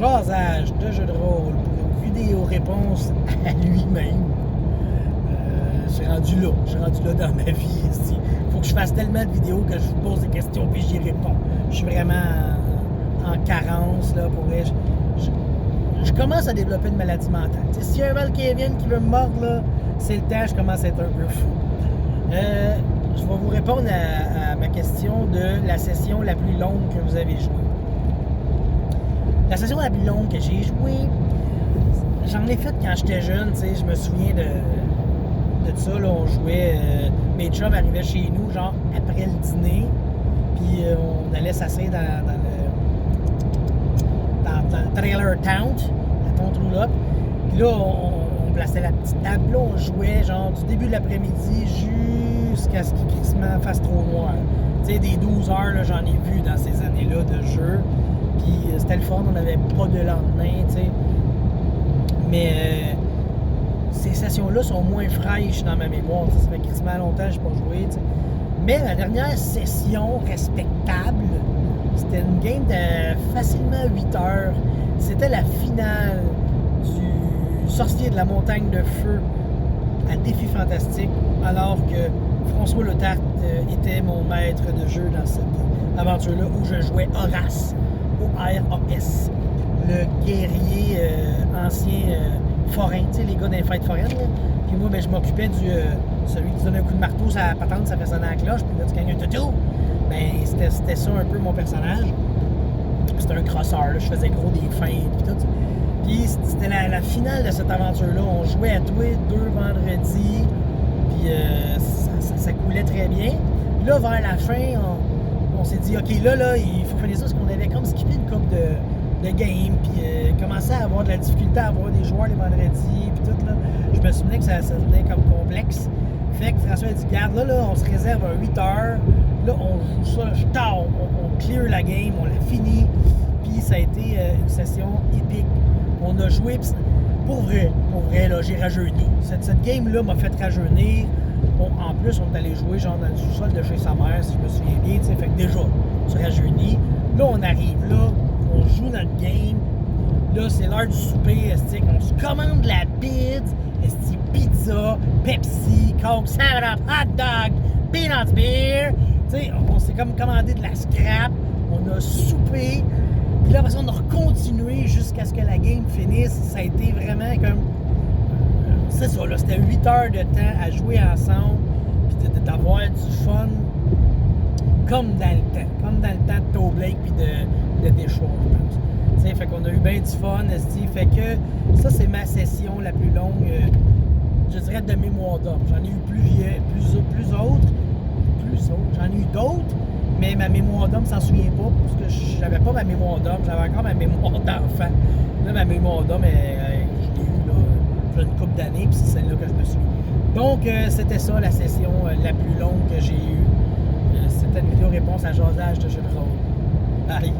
jasage de jeu de rôle pour une vidéo-réponse à lui-même. Je suis rendu là dans ma vie. Il faut que je fasse tellement de vidéos que je vous pose des questions puis j'y réponds. Je suis vraiment en carence, là, pour vrai. Je commence à développer une maladie mentale. T'sais, s'il y a un Valkévienne qui veut me mordre, là, c'est le temps, je commence à être un peu fou. Je vais vous répondre à ma question de la session la plus longue que vous avez jouée. La session la plus longue que j'ai jouée, j'en ai fait quand j'étais jeune, je me souviens de ça, là, on jouait, mes chums arrivaient chez nous, genre après le dîner, puis on allait s'asseoir dans le trailer tent, la tente roule-up, puis là, on plaçait la petite table, là, on jouait, genre, du début de l'après-midi jusqu'à ce qu'il crissement fasse trop noir. Tu sais, des 12 heures, là, j'en ai vu dans ces années-là de jeu, puis c'était le fun, on n'avait pas de lendemain, tu sais. Mais ces sessions-là sont moins fraîches dans ma mémoire. Ça fait quasiment longtemps que je n'ai pas joué. T'sais. Mais la dernière session respectable, c'était une game de facilement 8 heures. C'était la finale du Sorcier de la Montagne de Feu à Défi Fantastique, alors que François Letarte était mon maître de jeu dans cette aventure-là où je jouais Horace, O-R-A-S, le guerrier ancien forain, tu sais, les gars dans les fêtes foraines. Là. Puis moi, ben, je m'occupais du celui qui donne un coup de marteau, ça patente, ça fait sonner la cloche, puis là, tu gagnes un toutou. Ben, c'était ça un peu mon personnage. C'était un crosseur, là. Je faisais gros des feintes, puis tout. Puis c'était la finale de cette aventure-là. On jouait à tous les 2 vendredis, puis ça coulait très bien. Puis là, vers la fin, on s'est dit, OK, là, il faut finir ça, parce qu'on avait comme skippé une coupe de game, puis commençait à avoir de la difficulté à avoir des joueurs les vendredis, puis tout, là. Je me souvenais que ça devenait comme complexe. Fait que François a dit, regarde, là, on se réserve un 8 heures, là, on joue ça, on clear la game, on l'a fini, puis ça a été une session épique. On a joué, pis pour vrai, là, j'ai rajeuni. Cette game-là m'a fait rajeunir. Bon, en plus, on est allé jouer genre dans le sous-sol de chez sa mère, si je me souviens bien, tu sais, fait que déjà, tu rajeunis. Là, on arrive là, on joue notre game. Là, c'est l'heure du souper, on se commande la pizza, pizza, Pepsi, Coke, 7-Up, hot dog, peanut beer. Tu sais, on s'est comme commandé de la scrap, on a soupé. Puis là, après ça, on a recontinué jusqu'à ce que la game finisse. Ça a été vraiment comme... c'est ça, là, c'était 8 heures de temps à jouer ensemble, puis d'avoir du fun comme dans le temps de Toe Blake puis de Deschamps, je pense. T'sais, fait qu'on a eu bien du fun, fait que ça, c'est ma session la plus longue, je dirais, de mémoire d'homme. J'en ai eu plus autres, j'en ai eu d'autres, mais ma mémoire d'homme s'en souvient pas, parce que j'avais pas ma mémoire d'homme, j'avais encore ma mémoire d'enfant. Là, ma mémoire d'homme, je l'ai eu là, il y a une couple d'années, puis c'est celle-là que je me souviens. Donc, c'était ça, la session la plus longue que j'ai eue. C'était une vidéo réponse à jasage de jeu de rôle. Allez!